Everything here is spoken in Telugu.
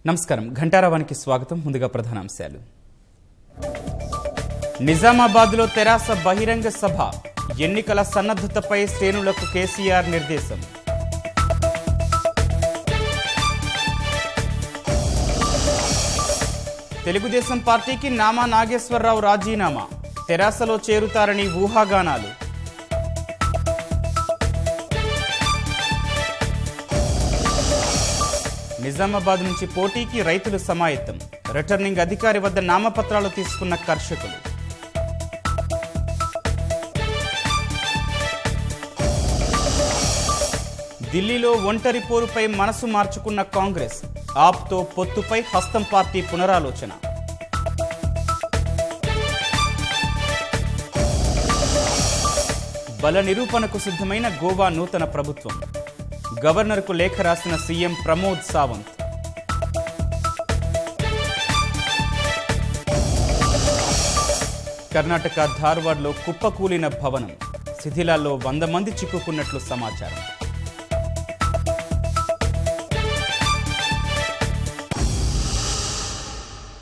నమస్కారం. ఘంటారావానికి స్వాగతం. ముందుగా ప్రధానాంశాలు. నిజామాబాద్లో తెరాస బహిరంగ సభ, ఎన్నికల సన్నద్ధతపై శ్రేణులకు కేసీఆర్ నిర్దేశం. తెలుగుదేశం పార్టీకి నామా నాగేశ్వరరావు రాజీనామా, తెరాసలో చేరుతారని ఊహాగానాలు. నిజామాబాద్ నుంచి పోటీకి రైతులు సమాయత్తం, రిటర్నింగ్ అధికారి వద్ద నామపత్రాలు తీసుకున్న కర్షకులు. ఢిల్లీలో ఒంటరి పోరుపై మనసు మార్చుకున్న కాంగ్రెస్, ఆప్తో పొత్తుపై హస్తం పార్టీ పునరాలోచన. బల నిరూపణకు సిద్ధమైన గోవా నూతన ప్రభుత్వం, గవర్నర్కు లేఖ రాసిన సీఎం ప్రమోద్ సావంత్. కర్ణాటక ధార్వాడ్లో కుప్పకూలిన భవనం, శిథిలాల్లో 100 మంది చిక్కుకున్నట్లు సమాచారం.